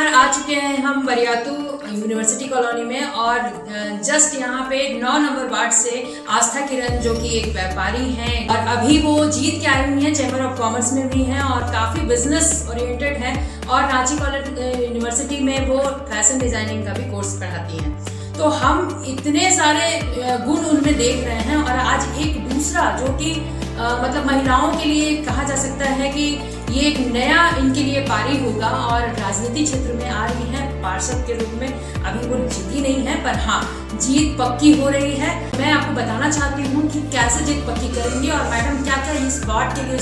आ चुके हैं हम बरियातू यूनिवर्सिटी कॉलोनी में और जस्ट यहाँ पे 9 नंबर वार्ड से आस्था किरण जो कि एक व्यापारी हैं और अभी वो जीत के आई हुई हैं, चैम्बर ऑफ कॉमर्स में भी हैं और काफ़ी बिजनेस ओरिएंटेड हैं और रांची कॉलेज यूनिवर्सिटी में वो फैशन डिजाइनिंग का भी कोर्स पढ़ाती हैं। तो हम इतने सारे गुण उनमें देख रहे हैं और आज एक दूसरा जो कि मतलब महिलाओं के लिए कहा जा सकता है कि ये एक नया इनके लिए पारी होगा और राजनीति क्षेत्र में आ रही है पार्षद के रूप में। अभी वो जीती नहीं है पर हाँ जीत पक्की हो रही है। मैं आपको बताना चाहती हूँ कि कैसे जीत पक्की करेंगे और मैडम क्या क्या इस वार्ड के लिए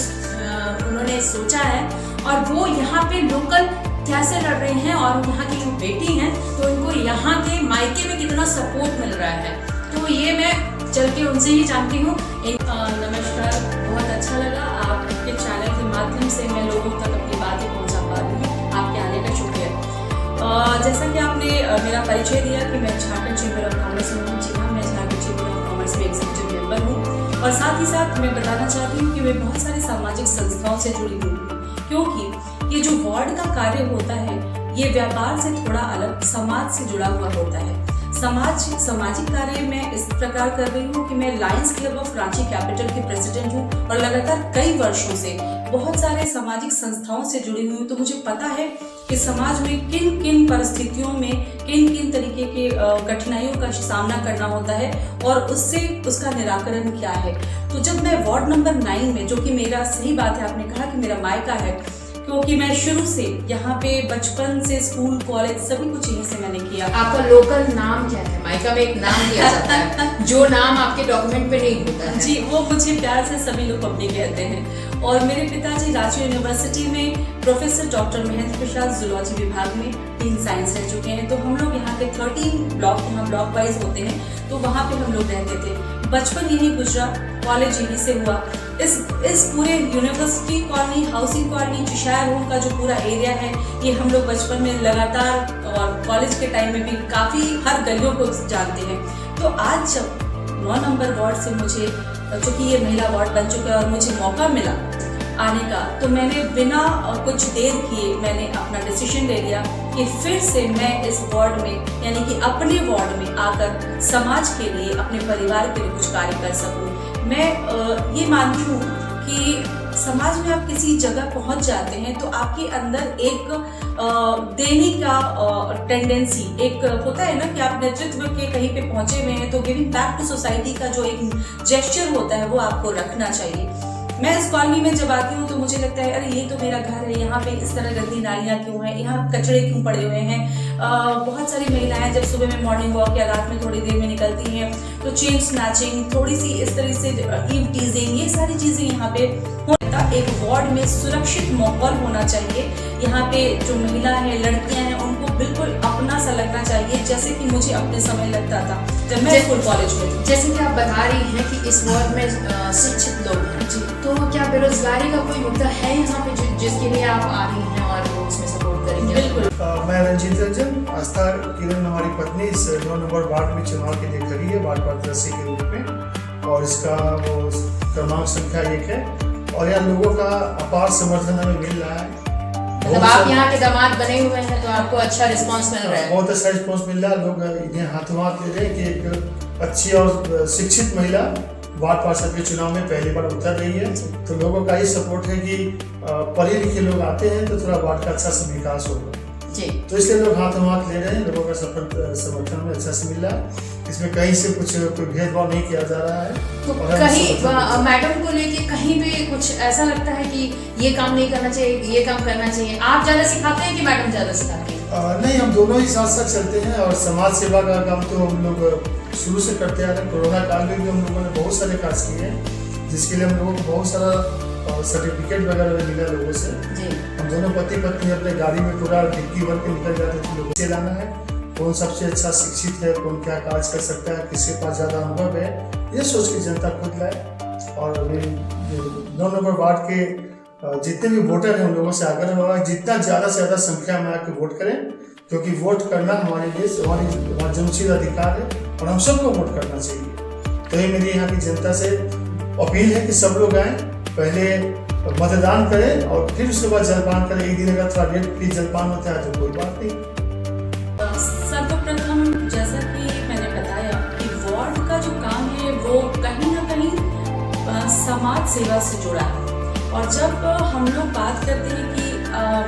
उन्होंने सोचा है और वो यहाँ पे लोकल कैसे लड़ रहे हैं और यहाँ की जो बेटी हैं तो उनको यहाँ के मायके में कितना सपोर्ट मिल रहा है। तो ये मैं चल के उनसे ही जानती हूँ। नमस्कार, बहुत अच्छा लगा आपके चैनल के माध्यम से मैं लोगों तक अपनी बातें पहुँचा पा रही हूँ। आपके आने का शुक्रिया। जैसा कि आपने मेरा परिचय दिया कि मैं झारखंड चैम्बर ऑफ कॉमर्स में हूँ। जी हाँ, मैं झारखंड चैम्बर ऑफ कॉमर्स में एग्जीक्यूटिव मेंबर हूँ और साथ ही साथ मैं बताना चाहती हूँ कि मैं बहुत सारी सामाजिक संस्थाओं से जुड़ी हुई हूँ, क्योंकि ये जो वार्ड का कार्य होता है ये व्यापार से थोड़ा अलग समाज से जुड़ा हुआ होता है। सामाजिक कार्य मैं इस प्रकार कर रही हूँ कि मैं Lions club of Ranchi capital की प्रेसिडेंट हूँ और लगातार कई वर्षों से बहुत सारे सामाजिक संस्थाओं से जुड़ी हुई हूँ। तो मुझे पता है कि समाज में किन किन परिस्थितियों में किन किन तरीके के कठिनाइयों का सामना करना होता है और उसका निराकरण क्या है। तो जब मैं वार्ड नंबर 9 में, जो कि मेरा सही बात है, आपने कहा कि मेरा मायका है, क्योंकि मैं शुरू से यहाँ पे बचपन से स्कूल कॉलेज सभी कुछ यहीं से मैंने किया। आपका लोकल नाम क्या है? मायका में एक नाम दिया जाता है जो नाम आपके डॉक्यूमेंट पे नहीं होता है। जी, वो मुझे प्यार से सभी लोग पब्लिक कहते हैं। और मेरे पिताजी रांची यूनिवर्सिटी में professor doctor Mahendra Prasad zoology विभाग में डीन साइंस रह चुके हैं। तो हम लोग यहाँ के 13 ब्लॉक, यहाँ ब्लॉक वाइज होते हैं, तो वहाँ पे हम लोग रहते थे। बचपन यहीं गुजरा, कॉलेज यहीं से हुआ। इस पूरे university colony, housing colony, Cheshire home का जो पूरा एरिया है ये हम लोग बचपन में लगातार और कॉलेज के टाइम में भी काफ़ी हर गलियों को जानते हैं। तो आज जब 9 नंबर वार्ड से मुझे, जो कि ये महिला वार्ड बन चुका है और मुझे मौका मिला आने का, तो मैंने बिना कुछ देर किए मैंने अपना डिसीजन ले लिया कि फिर से मैं इस वार्ड में, यानी कि अपने वार्ड में आकर समाज के लिए, अपने परिवार के लिए कुछ कार्य कर सकूं। मैं ये मानती हूँ कि समाज में आप किसी जगह पहुंच जाते हैं तो आपके अंदर एक देने का टेंडेंसी एक होता है ना, कि आप नेतृत्व के कहीं पे पहुंचे हुए हैं तो गिविंग बैक टू सोसाइटी का जो एक जेस्चर होता है वो आपको रखना चाहिए। मैं इस कॉलोनी में जब आती हूँ तो मुझे लगता है अरे ये तो मेरा घर है, यहाँ पे इस तरह गंदी नालियाँ क्यों हैं, यहाँ कचड़े क्यों पड़े हुए हैं। बहुत सारी महिलाएं जब सुबह में मॉर्निंग वॉक या रात में थोड़ी देर में निकलती हैं तो चेन स्नैचिंग, थोड़ी सी इस तरह से ईव टीजिंग, ये सारी चीज़ें यहाँ पे होता। एक वार्ड में सुरक्षित माहौल होना चाहिए। यहाँ पे जो महिला है, लड़कियाँ हैं, उनको बिल्कुल अपना सा लगना चाहिए, जैसे कि मुझे अपने समय लगता था जब मैं स्कूल कॉलेज में थी। जैसे कि आप बता रही हैं कि इस वार्ड में शिक्षित लोग हैं जी, तो क्या बेरोजगारी का कोई मुद्दा है यहाँ पे जिसके लिए आप आ रही हैं और वो उसमें सपोर्ट करेंगे? बिल्कुल। मैं रंजीत रंजन, आस्था किरण हमारी पत्नी इस 9 नंबर वार्ड में चुनाव के लिए खड़ी है, वार्ड पार्षद के रूप में, और इसका वो क्रमांक संख्या 1 है और यहाँ लोगों का अपार समर्थन हमें मिल रहा है। मतलब आप यहाँ के दामाद बने हुए हैं तो आपको अच्छा रिस्पांस मिल रहा है? बहुत अच्छा रिस्पांस मिल रहा है। लोग इन्हें हाथों हाथ ले रहे हैं कि एक अच्छी और शिक्षित महिला वार्ड पार्षद के चुनाव में पहली बार उतर रही है। तो लोगों का ये सपोर्ट है कि पढ़े लिखे लोग आते हैं तो थोड़ा वार्ड का अच्छा से विकास होगा जी। तो इसलिए लोग हाथों हाथ ले रहे हैं। लोगों का समर्थन में अच्छा से मिल रहा है। इसमें कहीं से कोई भेदभाव नहीं किया जा रहा है। तो कहीं मैडम को लेके कहीं भी कुछ ऐसा लगता है कि ये काम नहीं करना चाहिए, ये काम करना चाहिए, आप ज्यादा सिखाते हैं कि मैडम ज्यादा सिखाती है? नहीं, हम दोनों ही साथ साथ चलते हैं और समाज सेवा का काम तो हम लोग शुरू से करते आ रहे हैं। कोरोना काल में भी हम लोगों ने बहुत सारे कार्य किए हैं, जिसके लिए हम लोगों को बहुत सारा सर्टिफिकेट वगैरह मिला लोगों से। हम दोनों पति पत्नी अपने गाड़ी में पूरा डिक्की भर के निकल जाते थे। लोगों से लाना है कौन सबसे अच्छा शिक्षित है, कौन क्या कार्य कर सकता है, किसके पास ज़्यादा अनुभव है, ये सोच के जनता खुद लाए। और 9 नंबर वार्ड के जितने भी वोटर हैं उन लोगों से आग्रह होगा जितना ज़्यादा से ज़्यादा संख्या में आकर वोट करें, क्योंकि वोट करना हमारे लिए हमारा जन्मसिद्ध अधिकार है और हम सबको वोट करना चाहिए। तो ये मेरी यहाँ की जनता से अपील है कि सब लोग आएँ, पहले मतदान करें और फिर उसके बाद जलपान करें। एक दिन अगर थोड़ा लेट प्लीज जलपान होता है तो कोई बात नहीं। सर्वप्रथम जैसा कि मैंने बताया कि वार्ड का जो काम है वो कहीं ना कहीं समाज सेवा से जुड़ा है। और जब हम लोग बात करते हैं कि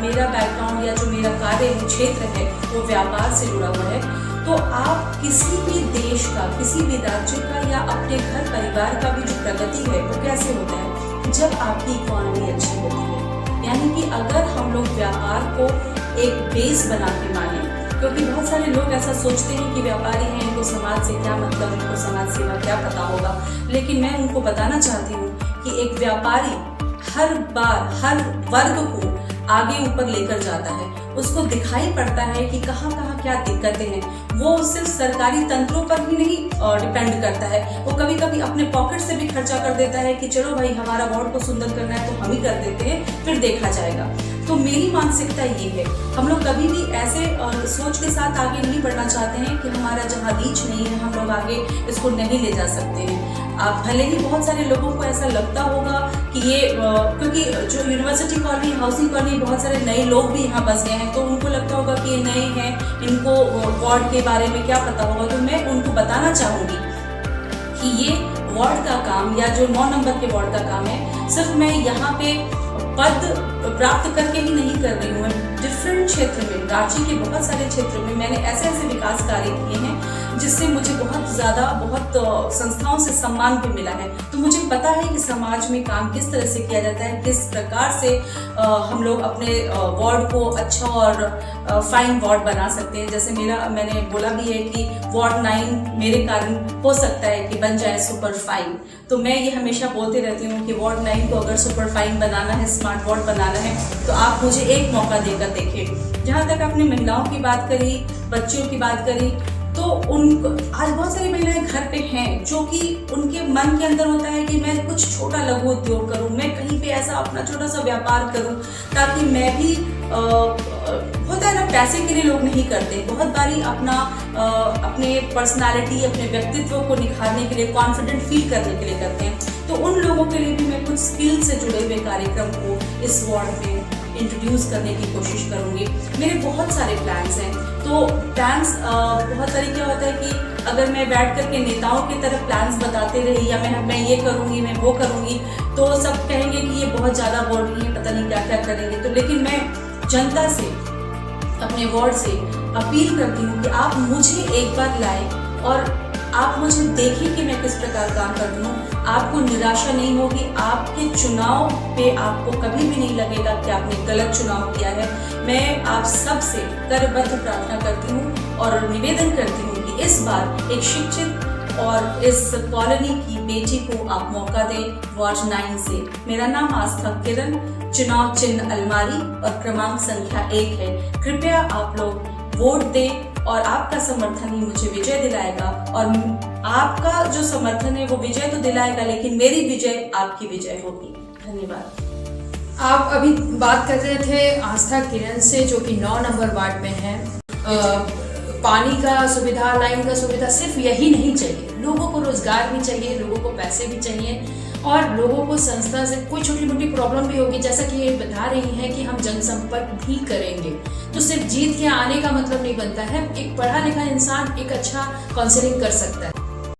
मेरा बैकग्राउंड या जो मेरा कार्य क्षेत्र है वो व्यापार से जुड़ा हुआ है, तो आप किसी भी देश का, किसी भी राज्य का या अपने घर परिवार का भी जो प्रगति है वो कैसे होता है, जब आपकी इकोनॉमी अच्छी होती है। यानी कि अगर हम लोग व्यापार को एक बेस बना के माने, क्योंकि बहुत सारे लोग ऐसा सोचते हैं कि व्यापारी हैं, इनको समाज से क्या मतलब, इनको समाज सेवा क्या पता होगा। लेकिन मैं उनको बताना चाहती हूँ कि एक व्यापारी हर बार हर वर्ग को आगे ऊपर लेकर जाता है। उसको दिखाई पड़ता है कि कहाँ कहाँ क्या दिक्कतें हैं। वो सिर्फ सरकारी तंत्रों पर ही नहीं डिपेंड करता है, वो कभी कभी अपने पॉकेट से भी खर्चा कर देता है कि चलो भाई हमारा वार्ड को सुंदर करना है तो हम ही कर देते हैं, फिर देखा जाएगा। तो मेरी मानसिकता ये है, हम लोग कभी भी ऐसे सोच के साथ आगे नहीं बढ़ना चाहते हैं कि हमारा जहाँ रीच नहीं है हम लोग आगे इसको नहीं ले जा सकते हैं। आप भले ही बहुत सारे लोगों को ऐसा लगता होगा कि ये क्योंकि जो यूनिवर्सिटी कॉलोनी, हाउसिंग कॉलोनी, बहुत सारे नए लोग भी यहाँ बस गए हैं, तो उनको लगता होगा कि ये नए हैं, इनको वार्ड के बारे में क्या पता होगा। तो मैं उनको बताना चाहूँगी कि ये वार्ड का काम या जो 9 नंबर के वार्ड का काम है, सिर्फ मैं यहाँ पे पद प्राप्त करके ही नहीं कर रही हूँ। डिफरेंट क्षेत्र में, रांची के बहुत सारे क्षेत्रों में मैंने ऐसे ऐसे विकास कार्य किए हैं जिससे मुझे बहुत ज़्यादा, बहुत संस्थाओं से सम्मान भी मिला है। तो मुझे पता है कि समाज में काम किस तरह से किया जाता है, किस प्रकार से हम लोग अपने वार्ड को अच्छा और फाइन वार्ड बना सकते हैं। जैसे मैंने बोला भी है कि वार्ड 9 मेरे कारण हो सकता है कि बन जाए सुपर फाइन। तो मैं ये हमेशा बोलते रहती हूँ कि वार्ड 9 को अगर सुपर फाइन बनाना है, स्मार्ट वार्ड बनाना है, तो आप मुझे एक मौका देकर देखें। जहाँ तक आपने महिलाओं की बात करी, बच्चियों की बात करी, तो उनको आज बहुत सारी महिलाएं घर पे हैं जो कि उनके मन के अंदर होता है कि मैं कुछ छोटा लघु उद्योग करूं, मैं कहीं पे ऐसा अपना छोटा सा व्यापार करूं ताकि मैं भी होता है ना, पैसे के लिए लोग नहीं करते, बहुत बारी अपने पर्सनालिटी, अपने व्यक्तित्व को निखारने के लिए, कॉन्फिडेंट फील करने के लिए करते हैं। तो उन लोगों के लिए भी मैं कुछ स्किल से जुड़े हुए कार्यक्रम को इस वार्ड में इंट्रोड्यूस करने की कोशिश करूंगी। मेरे बहुत सारे प्लान्स हैं। तो प्लान्स बहुत तरीके होता है कि अगर मैं बैठ करके नेताओं की तरफ प्लान्स बताते रही या मैं ये करूंगी, मैं वो करूंगी, तो सब कहेंगे कि ये बहुत ज़्यादा बोल रही है, पता नहीं क्या क्या करेंगे। तो लेकिन मैं जनता से, अपने वार्ड से अपील करती हूँ कि आप मुझे एक बार लाएं और आप मुझे देखें कि मैं किस प्रकार काम करती हूँ। आपको निराशा नहीं होगी, आपके चुनाव पे आपको कभी भी नहीं लगेगा कि आपने गलत चुनाव किया है। मैं आप सबसे करबद्ध प्रार्थना करती हूँ और निवेदन करती हूँ कि इस बार एक शिक्षित और इस कॉलोनी की बेटी को आप मौका दें वार्ड 9 से। मेरा नाम आस्था किरण, चुनाव चिन्ह अलमारी और क्रमांक संख्या 1 है। कृपया आप लोग वोट दें और आपका समर्थन ही मुझे विजय दिलाएगा। और आपका जो समर्थन है वो विजय तो दिलाएगा, लेकिन मेरी विजय आपकी विजय होगी। धन्यवाद। आप अभी बात कर रहे थे आस्था किरण से, जो कि 9 नंबर वार्ड में है। पानी का सुविधा, लाइन का सुविधा, सिर्फ यही नहीं चाहिए, लोगों को रोजगार भी चाहिए, लोगों को पैसे भी चाहिए और लोगों को संस्था से कोई छोटी मोटी प्रॉब्लम भी होगी, जैसा कि ये बता रही हैं कि हम जनसंपर्क भी करेंगे। तो सिर्फ जीत के आने का मतलब नहीं बनता है। एक पढ़ा लिखा इंसान एक अच्छा काउंसलिंग कर सकता है।